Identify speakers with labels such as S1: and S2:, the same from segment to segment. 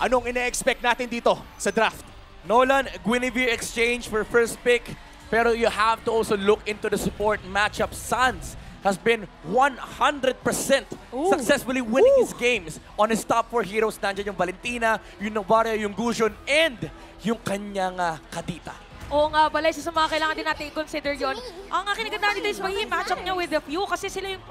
S1: Anong ine-expect natin dito sa draft?
S2: Nolan, Guinevere exchange for first pick. Pero you have to also look into the support matchup. Suns has been 100% successfully winning his games on his top 4 heroes. Nandiyan yung Valentina, yung Novaria, yung Gusion, and yung kanyang Kadita.
S3: Oo nga pala, isa sa mga kailangan din natin i-consider yun. Ang kinagandaan dito is magiging matchup niya with the Few kasi sila yung...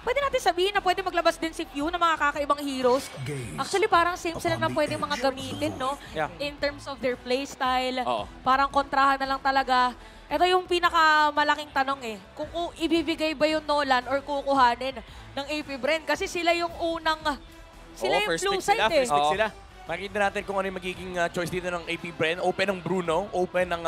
S3: Pwede natin sabihin na pwede maglabas din si Few ng mga kakaibang heroes. Actually, parang same sila na pwede mga gamitin, no?
S2: Yeah.
S3: In terms of their playstyle. Parang kontrahan na lang talaga. Ito yung pinakamalaking tanong eh. Kung ibibigay ba yung Nolan or kukuhanin ng AP Bren? Kasi sila yung unang... Sila yung
S1: first
S3: blue
S1: pick sila,
S3: side eh.
S1: first pick sila.
S2: Makikita natin kung ano yung magiging choice dito ng AP Bren. Open ng Bruno, open ng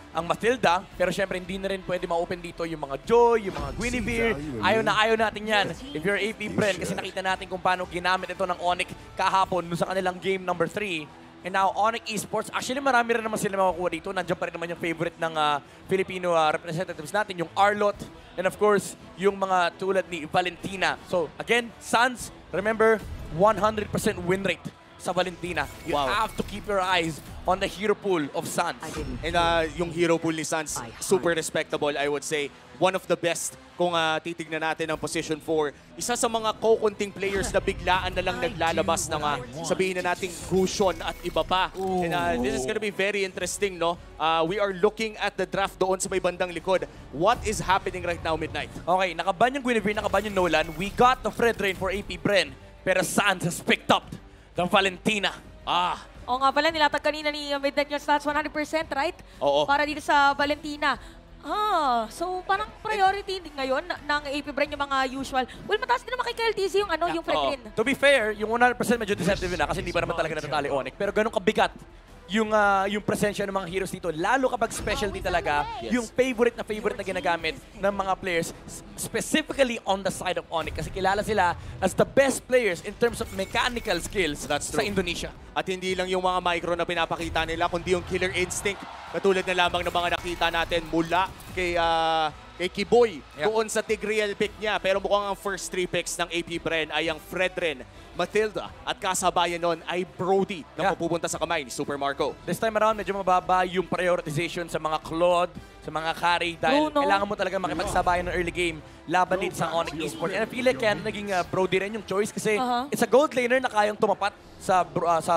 S2: ang Matilda, pero syempre hindi na rin pwede ma-open dito yung mga Joy, yung mga Guinevere. Ayaw natin yan if you're AP Bren kasi nakita natin kung paano ginamit ito ng Onyx kahapon sa kanilang game number 3. And now, Onyx Esports, actually marami rin naman sila makukuha dito. Nandiyan pa rin naman yung favorite ng Filipino representatives natin, yung Arlot, and of course, yung mga tulad ni Valentina. So again, Suns, remember, 100% win rate sa Valentina. You have to keep your eyes on the hero pool of Suns.
S1: And yung hero pool ni Suns, super respectable, I would say. One of the best kung titignan natin ang position 4. Isa sa mga kukunting players na biglaan na lang naglalabas ng sabihin na nating Gusion at iba pa. And this is gonna be very interesting, no? We are looking at the draft doon sa may bandang likod. What is happening right now, Midnight?
S2: Okay, nakaban yung Guinevere, nakaban yung Nolan. We got the Fred Rain for AP Bren, pero Suns has picked up the Valentina.
S3: Oo nga pala, nilatag kanina ni Midnight yung stats 100%, right?
S1: Oo.
S3: Para dito sa Valentina. So parang priority din ngayon ng AP Bren yung mga usual. Well, mataas din naman kay KLTZ yung yung Fredrin.
S2: To be fair, yung 100% medyo deceptive na kasi hindi pa naman talaga natatali Onyx. Pero ganun kabigat yung presensya ng mga heroes dito. Lalo kapag specialty talaga, yung favorite na ginagamit ng mga players, specifically on the side of Onyx. Kasi kilala sila as the best players in terms of mechanical skills sa Indonesia.
S1: At hindi lang yung mga micro na pinapakita nila, kundi yung killer instinct. Katulad na lamang ng mga nakita natin mula kay Kiboy doon sa Tigreal pick niya. Pero mukhang ang first 3 picks ng AP Bren ay ang Fredrin, Matilda, at kasabayan nun ay Brody na mapupunta sa kamay ni Super Marco.
S2: This time around, medyo mababa yung prioritization sa mga Claude, sa mga carry, dahil kailangan mo talaga makipagsabayan ng early game laban dito sa Onyx Esports. And I feel like kaya naging Brody rin yung choice kasi it's a gold laner na kayang tumapat sa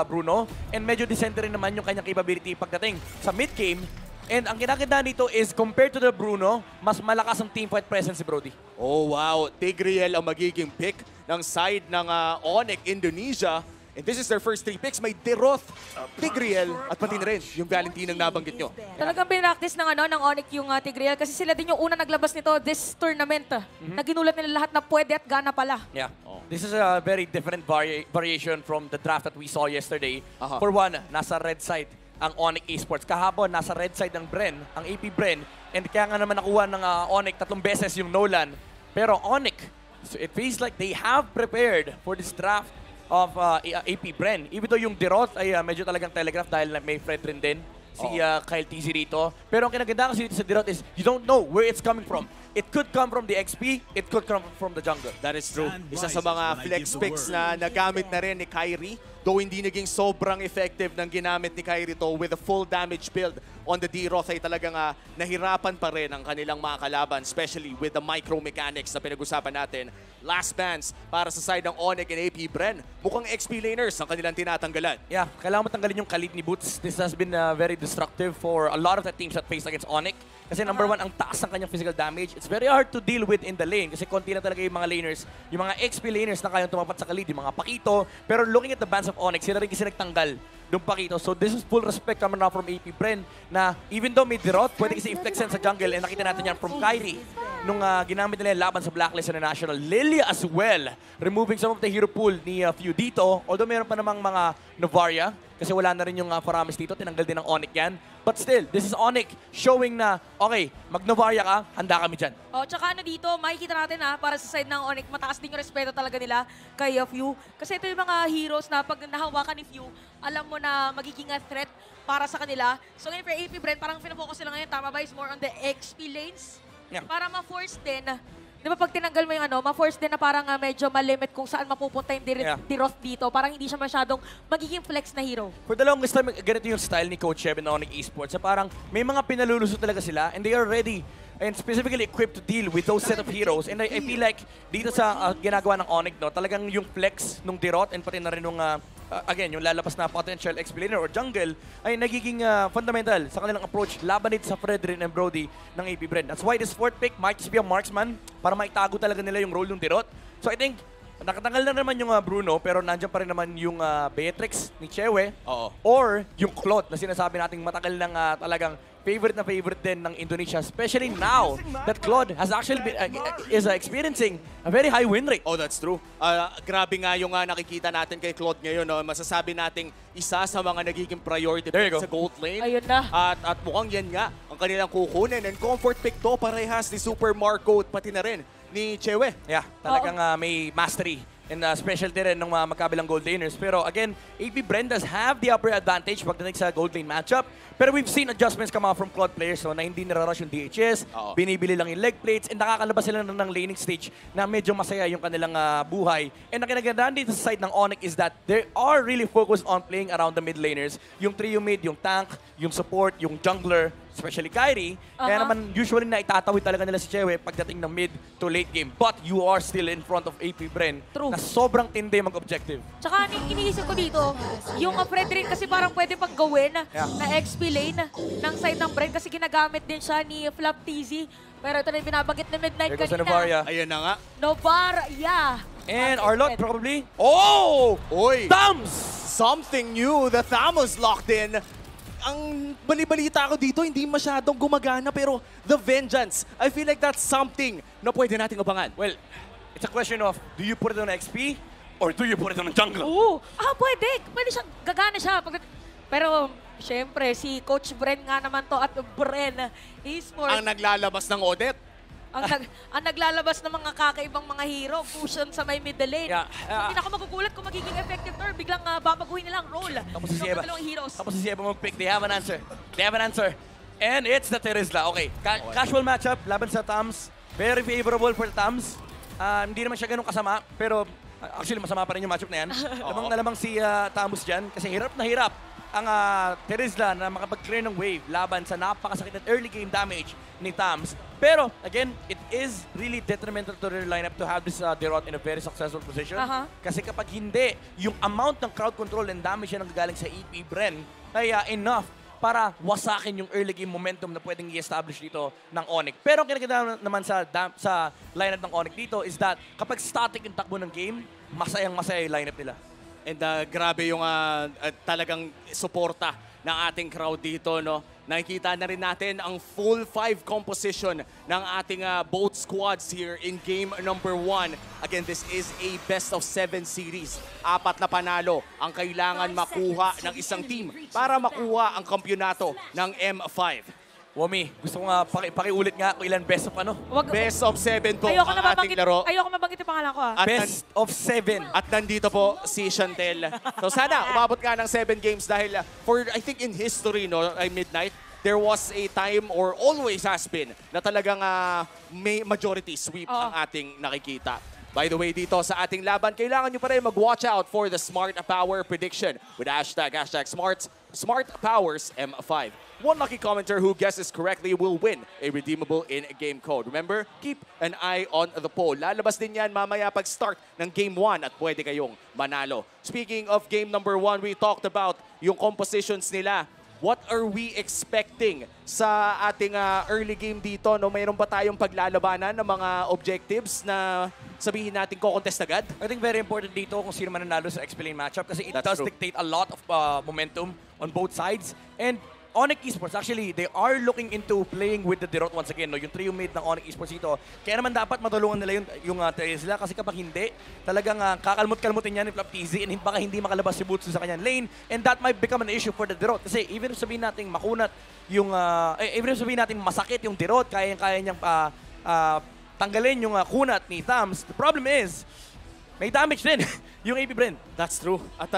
S2: Bruno, and medyo decent rin naman yung kanyang capability pagdating sa mid-game. And ang kinakita dito is, compared to the Bruno, mas malakas ang teamfight presence si Brody.
S1: Oh wow, Tigreal ang magiging pick ng side ng Onyx Indonesia. And this is their first 3 picks. May Deroth, Tigreal, at pati na rin yung Valentina nabanggit nyo.
S3: Talagang pinractice ng Onyx yung Tigreal kasi sila din yung una naglabas nito this tournament. Na ginulat nila lahat na pwede at gana pala.
S2: Yeah. This is a very different variation from the draft that we saw yesterday. For one, nasa red side ang Onyx Esports. Kahapon, nasa red side ng Bren, ang AP Bren. And kaya nga naman nakuha ng Onyx 3 beses yung Nolan. Pero Onyx, so it feels like they have prepared for this draft of AP Bren. Even though yung Deroth ay medyo talagang telegraph dahil may Fredrin din si Kyle TZ dito. Pero ang kinaganda kasi dito sa Deroth is you don't know where it's coming from. It could come from the XP, it could come from the jungle.
S1: That is true. Isa sa mga flex picks na nagamit na rin ni Kyrie. Though hindi naging sobrang effective ng ginamit ni Kyrie to with a full damage build on the D-Roth ay talagang nahirapan pa rin ang kanilang mga kalaban, especially with the micro mechanics na pinag-usapan natin. Last bands para sa side ng Onyx and AP Bren. Mukhang XP laners ang kanilang tinatanggalan.
S2: Yeah, kailangan mo tanggalin yung Khalid ni Boots. This has been very destructive for a lot of the teams that face against Onyx. Kasi number 1, ang taas ng kanyang physical damage. It's very hard to deal with in the lane kasi konti na talaga yung mga laners, yung mga XP laners na kayang tumapat sa Khalid, yung mga Pakito. Pero looking at the bands of Onyx, sila rin kasi nagtanggal yung Pakito. So this is full respect coming now from AP Bren na even though may Deroth, pwede kasi i-flexen sa jungle, and nakita natin yan from Kyrie nung ginamit nila yung laban sa Blacklist International. Lilia as well, removing some of the hero pool ni Few dito. Although meron pa namang mga Novaria, kasi wala na rin yung Faramis dito, tinanggal din ng Onyx yan. But still, this is Onyx showing na, okay, mag-Novaria ka, handa kami dyan.
S3: Tsaka dito, makikita natin para sa side ng Onyx, mataas din yung respeto talaga nila kay Few. Kasi ito yung mga heroes na pag nahawakan ni Few, alam mo na magiging threat para sa kanila. So ngayon for AP Bren, parang pinafocus sila ngayon, tama ba, is more on the XP lanes. Yeah. Para ma-force din di ba pag tinanggal mo yung ma-force din na parang medyo malimit kung saan mapupunta yung Diroth dito. Parang hindi siya masyadong magiging flex na hero.
S2: For the longest time, ganito yung style ni Coach Sheb in Onyx Esports. Na parang may mga pinaluluso talaga sila and they are ready and specifically equipped to deal with those set of heroes. And I feel like dito sa ginagawa ng Onyx, no, talagang yung flex nung Diroth and pati na rin nung again, yung lalabas na potential explainer or jungle ay nagiging fundamental sa kanilang approach laban dito sa Fredrin and Brody ng AP Bren. That's why this fourth pick might just be a marksman para maitago talaga nila yung role ng Diroth. So I think, nakatanggal na naman yung Bruno pero nandiyan pa rin naman yung Beatrix ni Chewe or yung Claude na sinasabi nating matagal ng talagang favorite na favorite din ng Indonesia, especially now that Claude has actually been, is experiencing a very high win rate.
S1: Oh, that's true. Grabe nga yung nakikita natin kay Claude ngayon. No? Masasabi nating isa sa mga nagiging priority pick sa gold lane.
S3: Ayun na.
S1: At mukhang yan nga ang kanilang kukunin. And comfort pick to, parehas ni Super Marco pati na rin ni Chewe.
S2: Yeah, talagang may mastery and specialty rin ng mga magkabilang gold laners. Pero again, AP Bren does have the upper advantage pagdating sa gold lane matchup. Pero we've seen adjustments come out from Claude players so, na hindi nirarush yung DHS, binibili lang yung leg plates, and nakakalabas sila ng laning stage na medyo masaya yung kanilang buhay. And ang kinagandaan dito sa side ng Onyx is that they are really focused on playing around the mid laners. Yung trio mid, yung tank, yung support, yung jungler, especially Kyrie. Kaya naman usually na itatawid talaga nila si Chewe pagdating ng mid to late game. But you are still in front of AP Bren na sobrang tindi mag-objective.
S3: Tsaka iniisip ko dito, yung Fredrin kasi parang pwede pang gawin na XP lane ng side ng Bren kasi ginagamit din siya ni Flap TZ. Pero ito na yung binabanggit ni Midnight
S2: There goes
S3: kanina.
S2: Novaria.
S1: Ayan na nga.
S3: Novaria.
S2: And Arlott probably. Oh!
S1: Oy!
S2: Thumbs!
S1: Something new. The Thamos locked in. Ang balibalita ko dito, hindi masyadong gumagana pero the Vengeance, I feel like that's something na pwede nating abangan.
S2: Well, it's a question of, do you put it on XP or do you put it on jungle?
S3: Oo. Pwede. Pwede siya. Gagana siya. Pero, syempre, si Coach Bren nga naman to at Bren Esports.
S1: Ang naglalabas ng Odette.
S3: Ang naglalabas ng mga kakaibang mga hero, fusion sa may middle lane.
S2: Yeah,
S3: Hindi na ako magugulat kung magiging effective to or biglang babaguhin nila ang role
S2: Tapos si
S3: ng
S2: Sieba.
S3: dalawang heroes.
S2: Tapos si Sieba mag-pick. They have an answer. They have an answer. And it's the Terizla. Okay. Casual matchup. Laban sa Tams. Very favorable for the Tams. Hindi naman siya ganun kasama. Pero actually masama pa rin yung matchup na yan. Lamang na lamang si Tamus dyan. Kasi hirap na hirap ang Terizla na makapag-clear ng wave laban sa napakasakit na early game damage ni Tams. Pero, again, it is really detrimental to their lineup to have this Diroth in a very successful position. Kasi kapag hindi, yung amount ng crowd control and damage yan ang gagaling sa EP Bren ay enough para wasakin yung early game momentum na pwedeng i-establish dito ng Onyx. Pero ang kinaganda naman sa lineup ng Onyx dito is that kapag static yung takbo ng game, masayang-masaya yung lineup nila.
S1: And grabe yung talagang suporta ng ating crowd dito, no? Nakikita na rin natin ang full 5 composition ng ating both squads here in game number 1. Again, this is a best of 7 series. 4 na panalo ang kailangan makuha ng isang team para makuha ang kampyonato ng M5.
S2: Womi, gusto ko nga pakiulit nga kung ilan best of ano?
S1: Best of 7 po ang ating laro.
S3: Ayoko mabanggit yung pangalan ko
S2: Best of 7.
S1: At nandito po si Chantel. So sana umabot ka ng 7 games dahil for I think in history, no, ay Midnight, there was a time or always has been na talagang may majority sweep ang ating nakikita. By the way, dito sa ating laban, kailangan nyo pa rin mag-watch out for the Smart Power prediction with hashtag Smart Powers M5. One lucky commenter who guesses correctly will win a redeemable in-game code. Remember, keep an eye on the poll. Lalabas din yan mamaya pag-start ng Game 1 at pwede kayong manalo. Speaking of Game number 1, we talked about yung compositions nila. What are we expecting sa ating early game dito? No? Mayroon ba tayong paglalabanan ng mga objectives na sabihin natin ko-contest agad?
S2: I think very important dito kung sino man nanalo sa XP lane matchup kasi it does dictate a lot of momentum on both sides. And Onyx Esports, actually, they are looking into playing with the Diroth once again. No? Yung trio mate ng Onyx Esports dito. Kaya naman dapat matulungan nila yung Terizla kasi kapag hindi, talagang kakalmot-kalmutin niya ni Flap TZ and baka hindi makalabas si Butsu sa kanyang lane. And that might become an issue for the Diroth. Kasi even if sabihin natin makunat yung, even if sabihin natin masakit yung Diroth, kaya niyang tanggalin yung kunat ni Thams. The problem is, may damage din yung AP Bren.
S1: That's true. At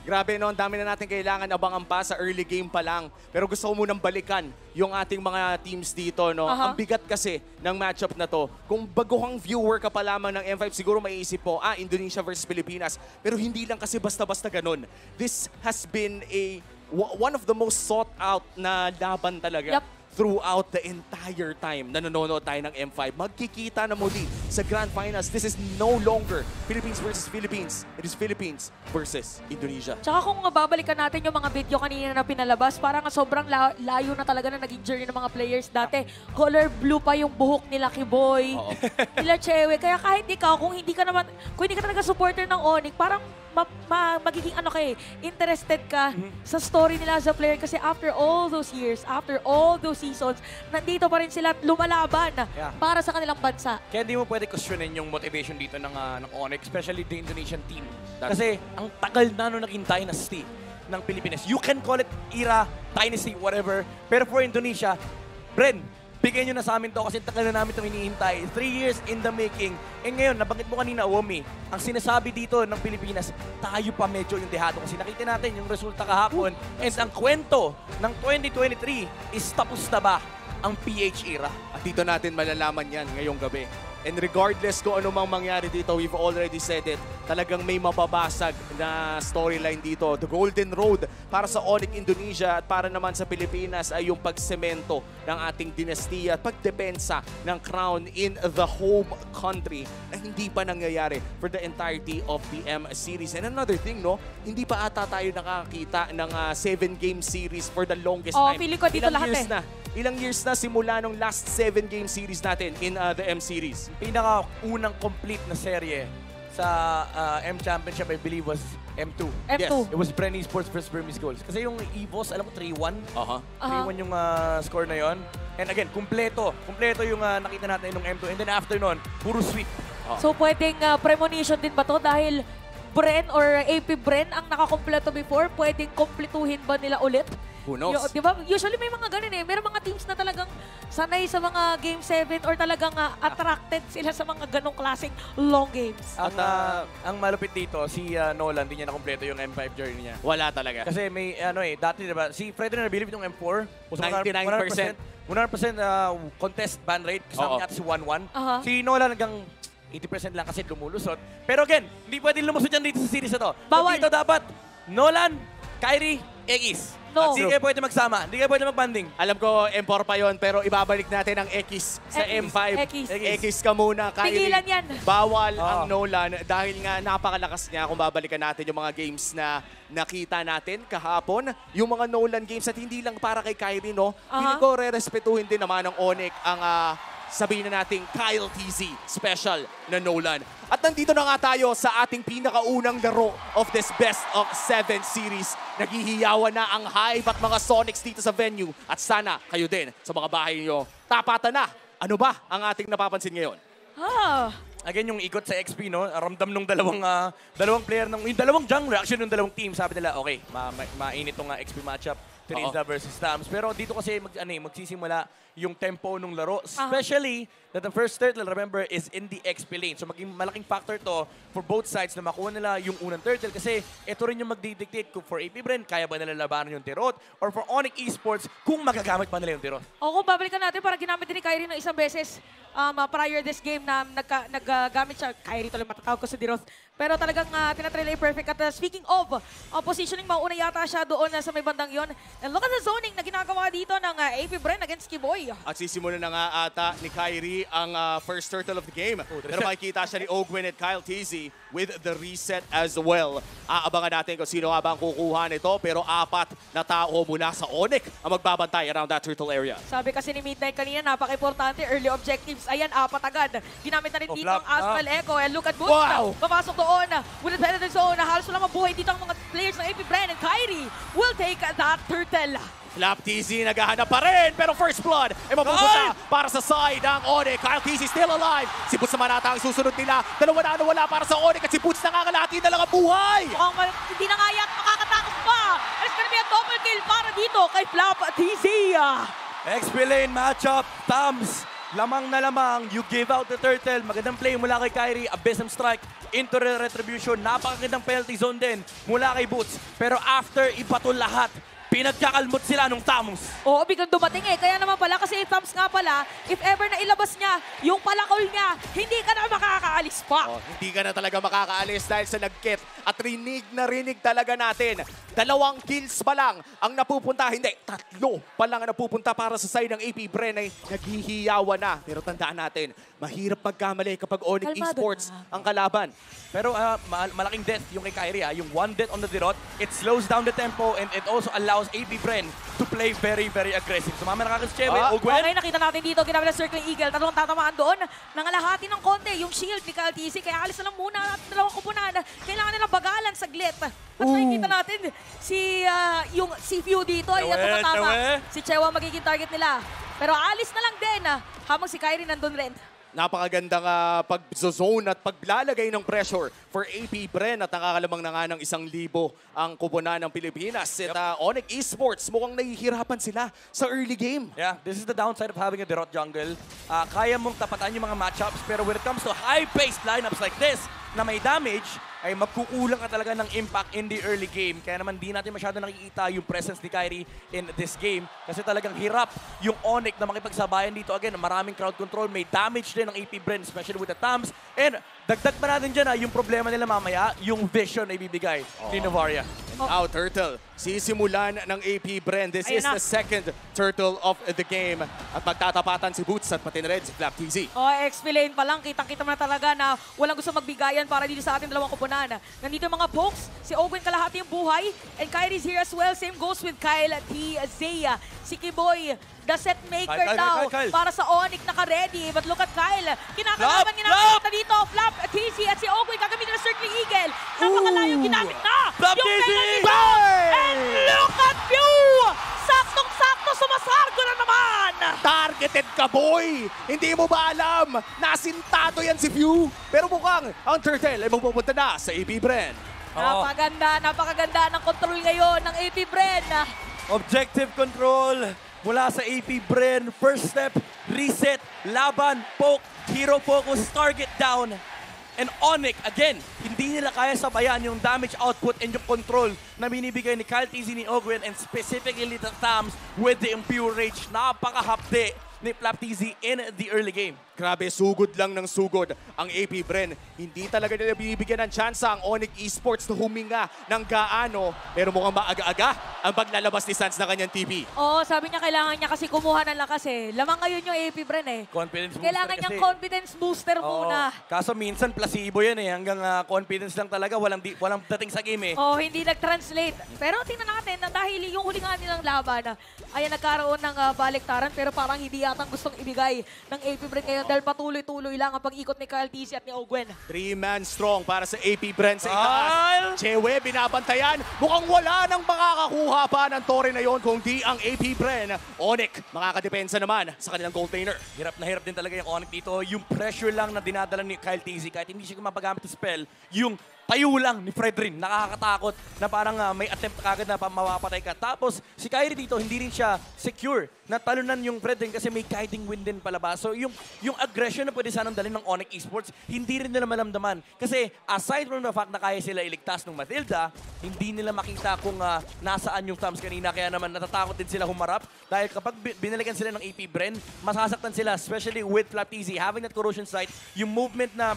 S1: grabe no, ang dami na natin kailangan abangan pa sa early game pa lang. Pero gusto ko munang balikan yung ating mga teams dito. No? Ang bigat kasi ng matchup na to. Kung baguhang viewer ka pa lamang ng M5, siguro maiisip mo, Indonesia versus Pilipinas. Pero hindi lang kasi basta-basta ganun. This has been one of the most sought out na laban talaga.
S3: Yup.
S1: Throughout the entire time na nanonood tayo ng M5. Magkikita na muli sa Grand Finals. This is no longer Philippines versus Philippines. It is Philippines versus Indonesia.
S3: Tsaka kung babalikan natin yung mga video kanina na pinalabas, parang sobrang layo na talaga na naging journey ng mga players dati. Color blue pa yung buhok nila Kiboy, nila Chewe. Kaya kahit ikaw, kung hindi ka talaga supporter ng Onyx, parang magiging interested ka sa story nila as a player kasi after all those years, after all those seasons, nandito pa rin sila at lumalaban para sa kanilang bansa.
S2: Kaya hindi mo pwede questionin yung motivation dito ng Onyx, especially the Indonesian team. Kasi ang tagal na naging dynasty ng Pilipinas. You can call it era, dynasty, whatever. Pero for Indonesia, Bren, bigyan nyo na sa amin to kasi tagal na namin itong hinihintay. 3 years in the making. Ngayon, nabanggit mo kanina, Womi, ang sinasabi dito ng Pilipinas, tayo pa medyo yung dehado. Kasi nakita natin yung resulta kahapon. And ang kwento ng 2023 is tapos na ba ang PH era?
S1: At dito natin malalaman yan ngayong gabi. And regardless kung ano mang mangyari dito, we've already said it, talagang may mababasag na storyline dito. The Golden Road para sa Onyx Indonesia at para naman sa Pilipinas ay yung pagsemento ng ating dinastiya at pagdepensa ng crown in the home country na hindi pa nangyayari for the entirety of the M series. And another thing, no, hindi pa ata tayo nakakita ng 7-game series for the longest time.
S3: Feeling ko dito lahat
S1: Ilang years na simula nung last 7-game series natin in the M series.
S2: Pinaka-unang complete na serye sa M Championship, I believe, was M2.
S3: M2.
S1: Yes.
S2: It was Bren Esports versus Burmese Goals. Kasi yung EVOS, alam ko 3-1. 3-1 yung score na yon. And again, kumpleto yung nakita natin nung M2. And then after nun, puro sweep.
S3: So pwedeng premonition din ba to dahil Bren or AP Bren ang nakakompleto before, pwedeng kompletuhin ba nila ulit?
S1: Who knows?
S3: Diba? Usually may mga ganun eh. Meron mga teams na talagang sanay sa mga Game 7 or talagang attracted sila sa mga ganong klaseng long games.
S2: Ang malupit dito, si Nolan, hindi niya nakompleto yung M5 journey niya.
S1: Wala talaga.
S2: Kasi may dati diba, si Freddy na nabilib yung M4,
S1: 99%.
S2: 100% contest ban rate, kasama niya si 1-1. Si Nolan hanggang 80% lang kasi lumulusot. Pero again, hindi pwedeng lumusot yan dito sa series na to.
S3: Bawal.
S2: Dito dapat, Nolan, Kyrie, X.
S3: No.
S2: Hindi kayo pwede magsama, hindi kayo pwede magbanding.
S1: Alam ko, M4 pa yon pero ibabalik natin ang X sa M5. X ka muna, Kyrie.
S3: Pigilan yan.
S1: Bawal ang Nolan dahil nga napakalakas niya kung babalikan natin yung mga games na nakita natin kahapon. Yung mga Nolan games at hindi lang para kay Kyrie, no? Hindi ko re-respetuhin din naman ng Onyx ang sabihin na nating Kyle TZ special na Nolan. At nandito na nga tayo sa ating pinakaunang laro of this best of 7 series. Naghihiyawan na ang Hive at mga Sonics dito sa venue. At sana kayo din sa mga bahay niyo. Tapatan na! Ano ba ang ating napapansin ngayon?
S2: Again, yung ikot sa XP, no? Ramdam nung dalawang player, yung dalawang jungle reaction ng dalawang team. Sabi nila, okay, mainit tong XP matchup. Teresa versus Tams. Pero dito kasi magsisimula yung tempo ng laro. Especially that the first turtle, remember, is in the XP lane. So maging malaking factor to for both sides na makuha nila yung unang turtle. Kasi ito rin yung magdidictate kung for AP Bren, kaya ba nila labanan yung Tirot? Or for Onyx Esports, kung magagamit pa nila yung Tirot.
S3: Kung babalikan natin, para ginamit din ni Kyrie ng isang beses prior this game na naggamit siya. Kyrie tuloy matatawag ko sa Diroth. Pero talagang tinatry perfect. At speaking of positioning, mauna yata siya doon sa may bandang yon. And look at the zoning na ginagawa dito ng AP Bren against Kiboy.
S1: At sisimulan na nga ata ni Kyrie ang first turtle of the game. Pero makikita siya ni Ogwin at Kyle TZ with the reset as well. Aabangan natin kung sino nga ba ang kukuha nito. Pero 4 na tao mula sa Onyx ang magbabantay around that turtle area.
S3: Sabi kasi ni Midnight kanina, napaka-importante, early objectives. Ayan, 4 agad. Ginamit na rin dito ang Aspal Echo. And look at Boots.
S1: Wow!
S3: Papasok doon with the penalty zone. Halos wala mabuhay dito ang mga players ng AP Bren. And Kyrie will take that turtle.
S1: Flap TZ naghahanap pa rin, pero first blood ay mapupunta para sa side ng Onyx. Kyle TZ still alive. Si Boots naman ata ang susunod nila. Dalawa na wala para sa Onyx at si Boots nangangalati na lang ang buhay.
S3: Hindi na nga yan makakatakas pa. It's gonna be a double kill para dito kay Flap TZ.
S2: XP lane matchup, Tams. Lamang na lamang, you give out the turtle. Magandang play mula kay Kyrie, a besom strike. into the retribution. Napakagandang penalty zone din mula kay Boots. Pero after iba to lahat, pinagkakalmot sila nung Thamus.
S3: Oo, biglang dumating eh. Kaya naman pala, kasi yung Thumbs nga pala, if ever na ilabas niya, yung palakol niya, hindi ka na makakaalis pa.
S1: Oh, hindi ka na talaga makakaalis dahil sa nagkit. At rinig talaga natin. 2 kills pa lang ang napupunta. Hindi, 3 pa lang ang napupunta para sa side ng AP Bren ay naghihiyawan na. Pero tandaan natin, mahirap magkamali kapag Onyx
S3: Kalmado
S1: Esports
S3: na.
S1: ang kalaban.
S2: Pero malaking death yung kay Kyrie. Yung 1 death on the Dirot, it slows down the tempo and it also allows AP Bren to play very, very aggressive. Sumama na kakis Chewe, Ogwen.
S3: Okay, nakita natin dito, ginamit ng Circling Eagle. Tatlong tatamaan doon. Nangalahati ng konti yung shield ni Kyle TC. Kaya alis na lang muna at 2 kupunan. Kailangan nilang bagalan saglit. At nakikita natin si Few dito ay tumatama. Si Chewa magiging target nila. Pero alis na lang din habang si Kyrie nandun rin.
S1: Napakagandang pag-zone at paglalagay ng pressure for AP Bren at nakakalamang na nga ng 1,000 ang kupunan ng Pilipinas. At Onyx Esports, mukhang nahihirapan sila sa early game.
S2: Yeah, this is the downside of having a Dirot jungle. Kaya mong tapatan yung mga matchups, pero when it comes to high-paced lineups like this, na may damage, ay magkukulang ka talaga ng impact in the early game. Kaya naman di natin masyado nakikita yung presence ni Kyrie in this game. Kasi talagang hirap yung Onyx na makipagsabayan dito. Again, maraming crowd control, may damage din ng AP Bren, especially with the Tams. And dagdag pa natin dyan yung problema nila mamaya, yung vision na ibibigay ni Novaria.
S1: Now, Turtle, sisimulan ng AP Bren. This is
S3: Ayun na.
S1: the second Turtle of the game. At magtatapatan si Boots at pati na rin si Flap TZ.
S3: XP lane pa lang, kitang-kita mo na talaga na walang gusto magbigayan para dito sa ating 2 kupunan. Nandito yung mga pokes, si Ogwen kalahati yung buhay, and Kyrie's here as well. Same goes with Kyle T. Zaya. Si Kiboy, the set maker daw para sa Onyx naka-ready. But look at Kyle, kinakalaban ginamit na dito, Flap, TC at si Ogwen gagamitin ng Circling Eagle. Napakalayo ginamit na
S2: Flap
S3: yung
S2: TC!
S3: penalty zone. And look at you! Saktong-sakto, sumasargo na naman!
S1: Targeted ka, boy! Hindi mo ba alam? Nasintado yan si Few. Pero mukhang ang Turtle ay magpupunta na sa AP Bren.
S3: Napakaganda ng control ngayon ng AP Bren.
S2: Objective control mula sa AP Bren. First step, reset, laban, poke, hero focus, target down. And Onyx, again, hindi nila kaya sabayan yung damage output and yung control na binibigay ni Kyle TZ, ni Ogwen, and specifically the Tams with the Impure Rage. Napakahapde ni Flap TZ in the early game.
S1: Grabe, sugod lang ng sugod ang AP Bren. Hindi talaga nila bibigyan ng tsansa ang Onyx Esports na huminga ng gaano. Pero mukhang maaga-aga ang paglalabas ni Sans na kanyang TV.
S3: Oo, sabi niya kailangan niya kasi kumuha ng lakas eh. Lamang ngayon yung AP Bren eh.
S2: Confidence booster
S3: Kailangan niyang
S2: kasi.
S3: confidence booster muna.
S2: Kaso minsan placebo yan eh. Hanggang confidence lang talaga. Walang dating sa game eh.
S3: Oh, hindi nag-translate. Pero tingnan natin na dahil yung huli nga nilang laban, ay nagkaroon ng baliktaran pero parang hindi yatang gustong ibigay ng AP Bren ngayon dahil patuloy-tuloy lang ang pag-ikot ni Kyle TC at ni Ogwen.
S1: 3-man strong para sa AP Bren sa
S2: Kyle!
S1: itaas. Chewe, binabantayan. Mukhang wala nang makakakuha pa ng tore na yon kung di ang AP Bren. Onyx, makakadepensa naman sa kanilang goaltender.
S2: Hirap na hirap din talaga yung Onyx dito. Yung pressure lang na dinadala ni Kyle TZ, kahit hindi siya mapagamit ng spell, yung tayo lang ni Fredrin, nakakatakot na parang may attempt kagad na mawapatay ka. Tapos si Kyrie dito, hindi rin siya secure. Natalunan yung Fredrin kasi may guiding wind din palabas. So yung aggression na pwede sanang dalhin ng Onyx Esports, hindi rin nila malamdaman. Kasi aside from the fact na kaya sila iligtas ng Matilda, hindi nila makita kung nasaan yung Thumbs kanina. Kaya naman natatakot din sila humarap. Dahil kapag binalikan sila ng AP Bren, masasaktan sila, especially with Flap TZ. Having that corrosion sight, yung movement na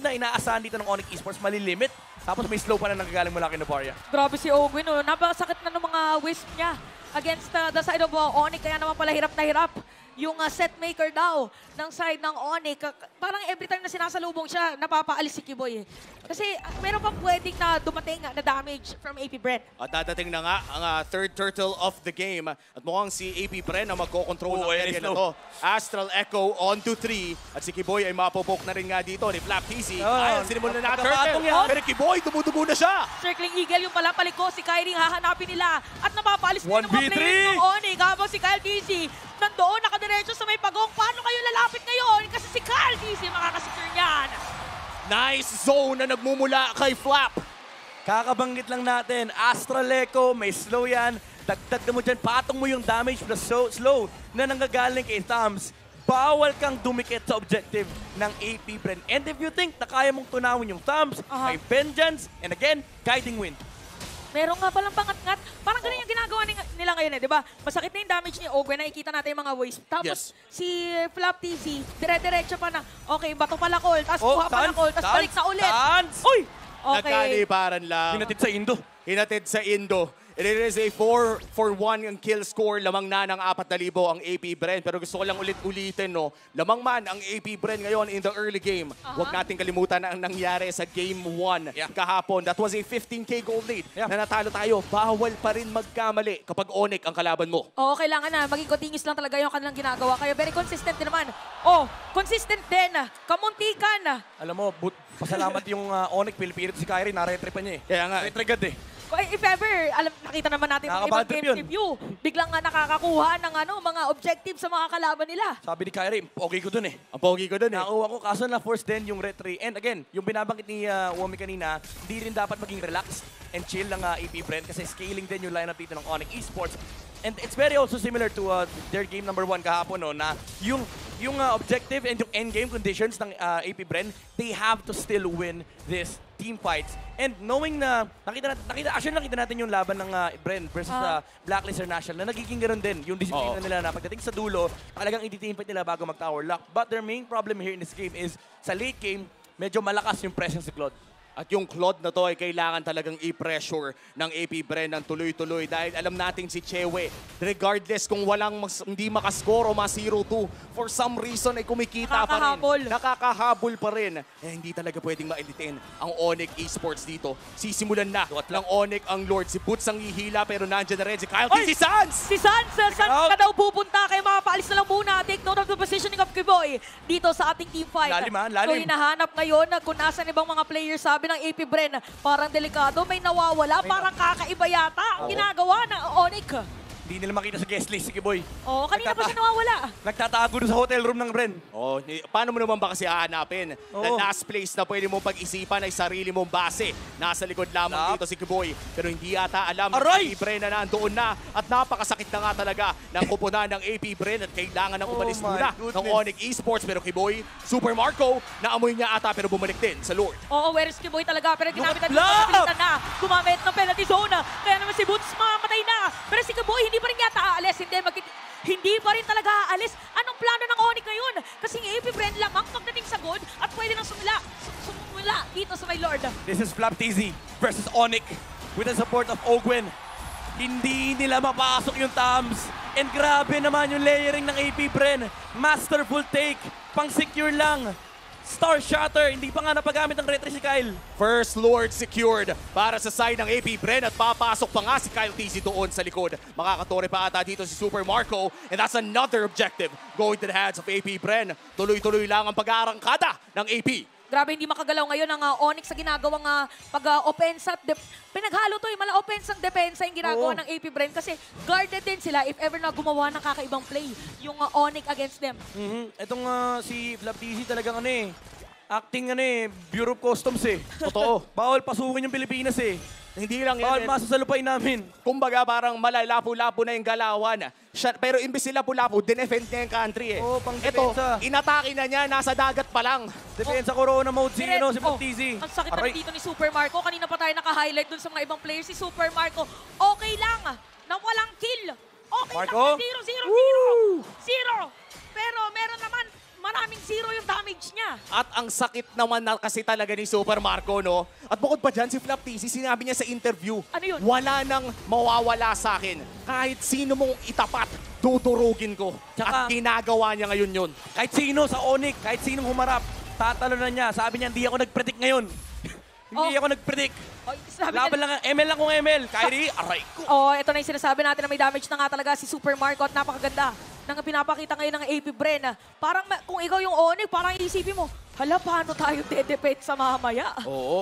S2: inaasahan dito ng Onyx Esports, malilimit. Tapos may slow pa na nanggagaling mula kay Novaria.
S3: Grabe si Ogwen, oh. Napakasakit na ng mga wisp niya against the side of Onyx. Kaya naman pala hirap na hirap yung set maker daw ng side ng Onyx. Parang every time na sinasalubong siya, napapaalis si Kiboy. Kasi meron pang pwedeng na dumating na damage from AP Bren.
S1: At dadating na nga ang third turtle of the game. At mukhang si AP Bren na magkocontrol ng area na to. Astral Echo on to 3. At si Kiboy ay mapopok na rin nga dito ni Flap TZ. Ayun, sinimulan na turtle. Pero Kiboy, dumudugo na siya.
S3: Circling Eagle yung pala paliko. Si Kyrie hahanapin nila. At napapaalis din ng mga
S2: 1v3.
S3: players ng Onyx. Habang si Kyle TC nandoon, nakadiretso sa may pagong. Paano kayo lalapit ngayon? Kasi si Kyle TC makakasecure niyan.
S1: Nice zone na nagmumula kay Flap.
S2: Kakabanggit lang natin, Astral Echo, may slow yan. Dagdag mo dyan, patong mo yung damage plus slow na nanggagaling kay Thumbs. bawal kang dumikit sa objective ng AP Bren. And if you think na kaya mong tunawin yung thumbs, may Vengeance, and again, Guiding Wind.
S3: Meron nga palang pangat-ngat. Parang ganun yung ginagawa nila ngayon di ba? Masakit na yung damage ni Ogwen, nakikita natin yung mga waves. Tapos si Flap TZ, dire-diretso pa na, okay, bato pala call, tapos kuha pala call, tapos balik na ulit. Uy! Okay.
S1: Nagkaliparan lang.
S2: Hinatid sa Indo.
S1: Hinatid sa Indo. It is a 4-for-1 ang kill score. Lamang na ng 4,000 ang AP Bren. Pero gusto ko lang ulit-ulitin, no? Lamang man ang AP Bren ngayon in the early game. Huwag nating kalimutan ang nangyari sa Game 1 kahapon. That was a 15K gold lead na natalo tayo. Bawal pa rin magkamali kapag Onyx ang kalaban mo.
S3: Oo, kailangan na. Maging continuous lang talaga yung kanilang ginagawa. Kaya very consistent din naman. Consistent din. Kamuntikan.
S2: Alam mo, pasalamat yung Onyx, Pilipino si Kyrie, naretripan niya eh.
S1: Kaya nga.
S2: Retrigad eh.
S3: If ever, nakita naman natin yung ibang game review. Biglang nga nakakakuha ng mga objective sa mga kalaban nila.
S2: Sabi ni Kyrie, okay ko dun eh.
S1: Ang pogi ko dun eh.
S2: Nakuha ko, kaso na-force din yung retry. And again, yung binabanggit ni Wami kanina, hindi rin dapat maging relaxed and chill ng AP Bren kasi scaling din yung lineup dito ng Onyx Esports. And it's very also similar to their game number 1 kahapon, no, na yung objective and yung endgame conditions ng AP Bren, they have to still win this team fights. And knowing na, nakita natin yung laban ng Bren versus Blacklist International na nagiging ganoon din. Yung disiplina nila na pagdating sa dulo, talagang i-team fight nila bago mag-tower lock. But their main problem here in this game is, sa late game, medyo malakas yung presence ni Claude.
S1: At yung Claude na to ay kailangan talagang i-pressure ng AP Bren ng tuloy-tuloy dahil alam natin si Chewe, regardless kung hindi makascore o ma-0-2, for some reason ay kumikita pa rin. Nakakahabol pa rin. Hindi talaga pwedeng mailitin ang Onyx Esports dito. Sisimulan na ng Onyx ang Lord. Si Boots ang hihila pero nandiyan na rin si Kyle. Si Sans!
S3: Si Sans! Saan ka daw pupunta? Kaya makapaalis na lang muna. Take note of the positioning of Kiboy dito sa ating team fight.
S2: Lalim.
S3: So hinahanap ngayon na kung nasan ibang mga players, sabi ng AP Bren, parang delikado, may nawawala, parang kakaiba yata ang ginagawa ng Onyx.
S2: Hindi nila makita sa guest list, sige boy.
S3: Kanina pa siya nawawala.
S2: Nagtatago doon sa hotel room ng Bren.
S1: Paano mo naman ba kasi hahanapin? The last place na pwede mong pag-isipan ay sarili mong base. Nasa likod lamang dito si Kiboy. Pero hindi ata alam ng AP Bren na nandoon na at napakasakit na nga talaga ng kupunan ng AP Bren at kailangan ng umalis muna ng Onyx Esports. Pero Kiboy, Super Marco, naamoy niya ata pero bumalik din sa Lord.
S3: Where is Kiboy talaga? Pero ginamit na gumamit ng penalty zone. Kaya naman si Boots mamatay na. Pero si Kiboy hindi pa rin yata aalis. Hindi pa rin talaga aalis. Anong plano ng Onyx ngayon? Kasi AP Bren lamang pagdating sa gold at pwede nang sumula dito sa my Lord.
S2: This is Flap TZ versus Onyx with the support of Ogwen. Hindi nila mapasok yung thumbs. And grabe naman yung layering ng AP Bren. Masterful take. Pang-secure lang. Star Shatter, hindi pa nga napagamit ang retry si Kyle.
S1: First Lord secured para sa side ng AP Bren at papasok pa nga si Kyle TZ doon sa likod. Makakatore pa ata dito si Super Marco and that's another objective going to the hands of AP Bren. Tuloy-tuloy lang ang pag-aarangkada ng AP.
S3: Grabe, hindi makagalaw ngayon ang Onyx sa ginagawang pag-offense at pinaghalo to mala offense ang depensa yung ginagawa ng AP Bren kasi guarded din sila if ever na gumawa ng kakaibang play yung Onyx against them.
S2: Itong si Flap TZ talagang acting Bureau of Customs
S1: Totoo.
S2: Bawal pasukin yung Pilipinas
S1: Hindi lang
S2: bawal
S1: yan.
S2: masasalupay namin.
S1: Kumbaga parang malalapo-lapo na yung galawan. Pero imbis sila lapo-lapo, dinefend niya yung country
S2: pang
S1: Ito,
S2: depensa.
S1: inatake na niya, nasa dagat pa lang.
S2: Depensa Corona mode si Flap TZ.
S3: Ang sakit na dito ni Super Marco. Kanina pa tayo naka-highlight dun sa mga ibang players. Si Super Marco, okay lang na walang kill. Okay
S2: Marco?
S3: lang na 0. Pero meron naman maraming 0 yung damage niya.
S1: At ang sakit naman na kasi talaga ni Super Marco, no? At bukod pa dyan, si Flap TZ, sinabi niya sa interview,
S3: ano yun?
S1: Wala nang mawawala sa akin. Kahit sino mong itapat, tuturugin ko. At ginagawa niya ngayon yun.
S2: Kahit sino sa Onyx, kahit sinong humarap, tatalo na niya. Sabi niya, hindi ako nag-predict ngayon. Hindi ako nag-predict. Laban lang, ML lang kung ML. Kyrie, aray ko.
S3: Ito na yung sinasabi natin na may damage na nga talaga si Super Marco at napakaganda ng pinapakita ngayon ng AP Bren. Parang kung ikaw yung Onyx, parang iisipin mo, hala, paano tayo dedepend sa mamaya?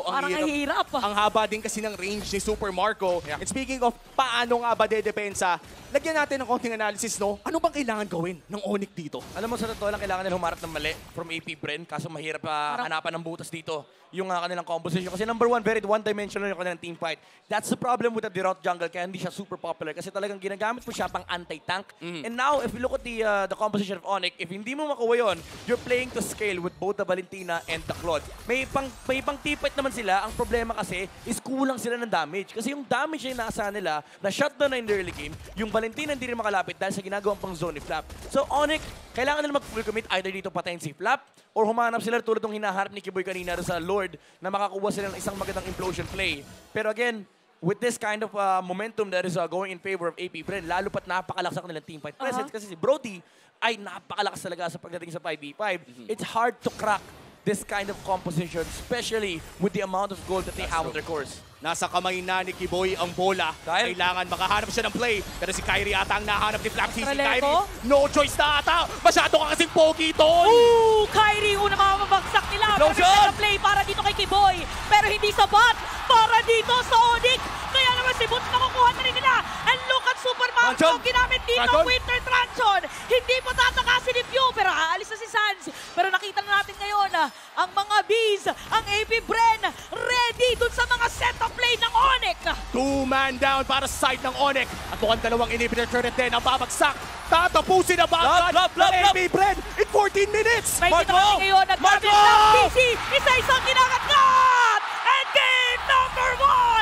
S3: Parang hirap.
S1: Ang haba din kasi ng range ni Super Marco. And speaking of paano nga ba dedepensa, lagyan natin ng konting analysis, no? Ano bang kailangan gawin ng Onyx dito?
S2: Alam mo, sa totoo lang, kailangan nila humarap ng mali from AP Bren. Kaso mahirap hanapan ng butas dito. yung kanilang composition. Kasi number one, very one-dimensional yung kanilang team fight. That's the problem with the Derot jungle, kaya hindi siya super popular. Kasi talagang ginagamit mo siya pang anti-tank. And now, if you look at the composition of Onyx, if hindi mo makuha yun, you're playing to scale with both the Valentina and the Claude. May pang team fight naman sila. Ang problema kasi is kulang sila ng damage. Kasi yung damage na inaasahan nila, na shutdown na in the early game, yung Valentina hindi rin makalapit dahil sa ginagawang pang zone ni Flap. So Onyx, kailangan nila mag-full commit either dito patayin si Flap or humanap sila tulad ng hinaharap ni Kiboy kanina sa Lord na makakuha sila ng isang magandang implosion play. Pero again, with this kind of momentum that is going in favor of AP Bren, lalo pat napakalakas nilang team fight presence kasi si Brody ay napakalakas talaga sa pagdating sa 5v5. It's hard to crack this kind of composition, especially with the amount of gold that they have on their course.
S1: Nasa kamay na ni Kiboy ang bola.
S2: Dahil?
S1: Kailangan makahanap siya ng play. Pero si Kyrie ata ang nahanap ni Flap. Si
S3: Traleco?
S1: Kyrie, no choice na ata. Masyado ka kasing pogi doon.
S3: Ooh, Kyrie, una mamabagsak nila.
S2: Explosion!
S3: Perfect na play para dito kay Kiboy. Pero hindi sapat para dito sa Onyx. Kaya naman si Boots nakukuha na rin nila. And look at Super Mario
S2: Tranchon!
S3: ginamit dito
S2: Tranchon!
S3: Winter Tranchon. Hindi po tatakasin ni Pew, pero aalis na si Sans. Pero nakita na natin ngayon ang mga Bees, ang AP Bren, ready dun sa mga set-up play ng Onyx.
S1: 2-man down para sa side ng Onyx. At mukhang dalawang inhibitor turret din ang babagsak. Tatapusin na ba agad ng AP Bren in 14 minutes?
S3: May kita natin ngayon, nagkabit ng PC. Isa-isang kinakagat! And game number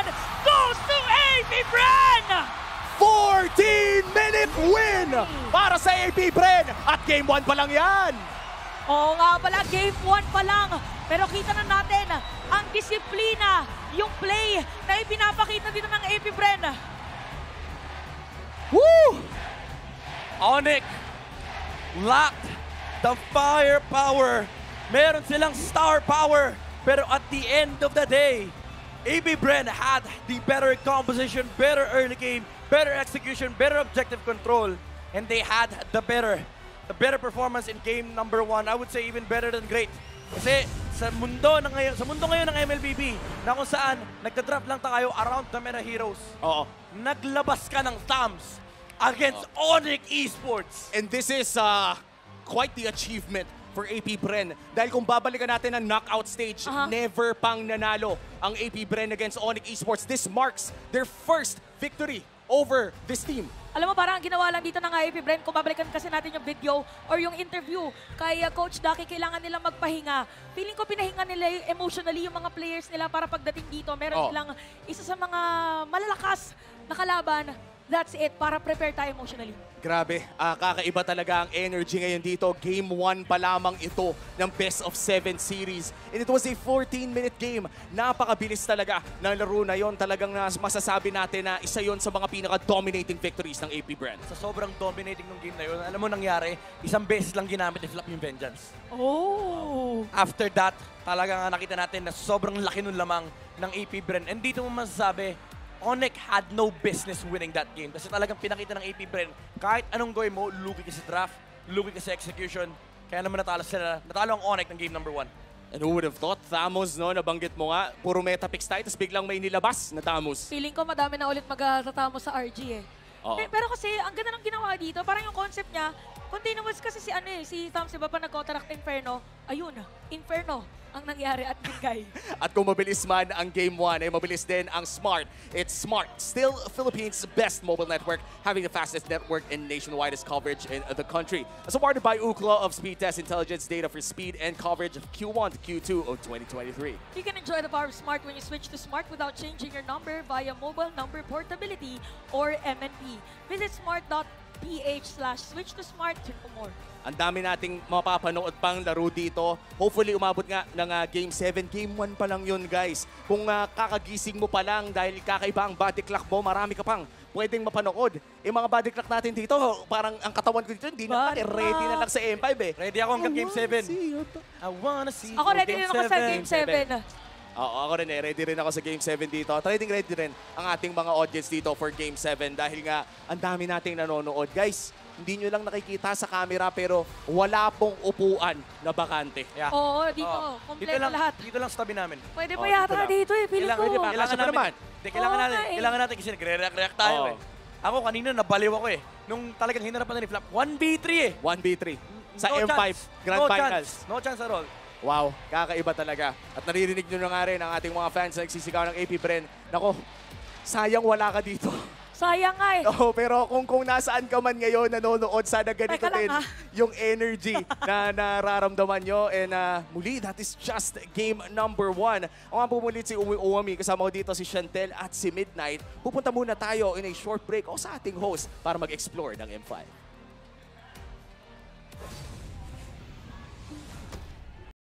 S3: 1 goes to AP Bren!
S1: 14-minute win para sa AP Bren. At game 1 pa lang yan.
S3: Oo nga pala, game 1 pa lang. Pero kita na natin ang disiplina, yung play na ipinapakita dito ng AP Bren.
S2: Woo! Onyx lacked the firepower. Meron silang star power. Pero at the end of the day, AP Bren had the better composition, better early game, better execution, better objective control. And they had the better performance in game number 1. I would say even better than great. Kasi sa mundo ngayon ng MLBB, na kung saan nagda-draft lang tayo around the meta heroes.
S1: Oo.
S2: Naglabas ka ng thumbs against Onyx Esports.
S1: And this is quite the achievement for AP Bren. Dahil kung babalikan natin ang knockout stage, never pang nanalo ang AP Bren against Onyx Esports. This marks their first victory over this team.
S3: Alam mo, parang ang ginawa lang dito ng AP Bren, kung babalikan kasi natin yung video or yung interview kay Coach Ducky, kailangan nilang magpahinga. Feeling ko pinahinga nila emotionally yung mga players nila para pagdating dito. Meron silang isa sa mga malalakas na kalaban. That's it, para prepare tayo emotionally.
S1: Grabe, kakaiba talaga ang energy ngayon dito. Game 1 pa lamang ito ng Best of 7 series. And it was a 14-minute game. Napakabilis talaga ng laro na yon. Talagang masasabi natin na isa yon sa mga pinaka-dominating victories ng AP Bren.
S2: Sa sobrang dominating ng game na yun, alam mo nangyari, isang beses lang ginamit ni Flap yung Vengeance.
S3: Oh!
S2: After that, talagang nakita natin na sobrang laki nun lamang ng AP Bren. And dito mo masasabi, Onyx had no business winning that game. Kasi talagang pinakita ng AP Bren, kahit anong gawin mo, lugi ka sa draft, lugi ka sa execution. Kaya naman natalo ang Onyx ng game number 1.
S1: And who would have thought, Thamos, no, nabanggit mo nga, puro meta picks tayo, tapos biglang may nilabas na Thamos.
S3: Feeling ko madami na ulit magtatamo sa RG eh.
S1: Oo.
S3: Pero kasi, ang ganda ng ginawa dito, parang yung concept niya, continuous kasi si Thams, diba pa nag-counteract Inferno, ayun, Inferno ang nangyari at bigay.
S1: At kung mabilis man ang Game 1, ay mabilis din ang Smart. It's Smart, still Philippines' best mobile network, having the fastest network and nationwide coverage in the country. Supported by Ookla of Speed Test Intelligence data for speed and coverage of Q1 to Q2 of 2023.
S3: You can enjoy the power of Smart when you switch to Smart without changing your number via mobile number portability or MNP. Visit smart.ph/switch to Smart to know more.
S1: Ang dami nating mapapanood pang laro dito. Hopefully, umabot nga ng Game 7. Game 1 pa lang yun, guys. Kung kakagising mo pa lang dahil kakaiba ang body clock mo, marami ka pang pwedeng mapanood. Yung mga body clock natin dito, parang ang katawan ko dito, hindi na ready na lang sa M5 eh.
S2: Ready ako hanggang game 7. I wanna see
S3: Ako ready din ako sa Game 7.
S1: Oo, ako rin eh. Ready rin ako sa Game 7 dito. Ready rin ang ating mga audience dito for Game 7 dahil nga ang dami nating nanonood. Guys, hindi nyo lang nakikita sa camera pero wala pong upuan na bakante.
S2: Yeah.
S3: Oo, dito. Kompleto lahat.
S2: Dito lang sa tabi namin.
S3: Pwede pa yata dito eh, feeling ko.
S2: Kailangan natin kasi nagre-react tayo eh. Ako kanina nabaliw ako eh. Nung talagang hinarapan na ni Flap, 1v3 eh.
S1: 1v3. Sa M5 Grand Finals.
S2: No chance at all.
S1: Wow, kakaiba talaga. At naririnig nyo na nga rin ang ating mga fans na nagsisigaw ng AP Bren. Nako, sayang wala ka dito.
S3: Sayang nga eh.
S1: Oo, pero kung nasaan ka man ngayon nanonood, sana ganito
S3: Teka lang,
S1: din
S3: ha?
S1: yung energy na nararamdaman nyo. And muli, that is just game number 1. Ang mga pumulit si Uwami, kasama ko dito si Chantel at si Midnight. Pupunta muna tayo in a short break o sa ating host para mag-explore ng M5.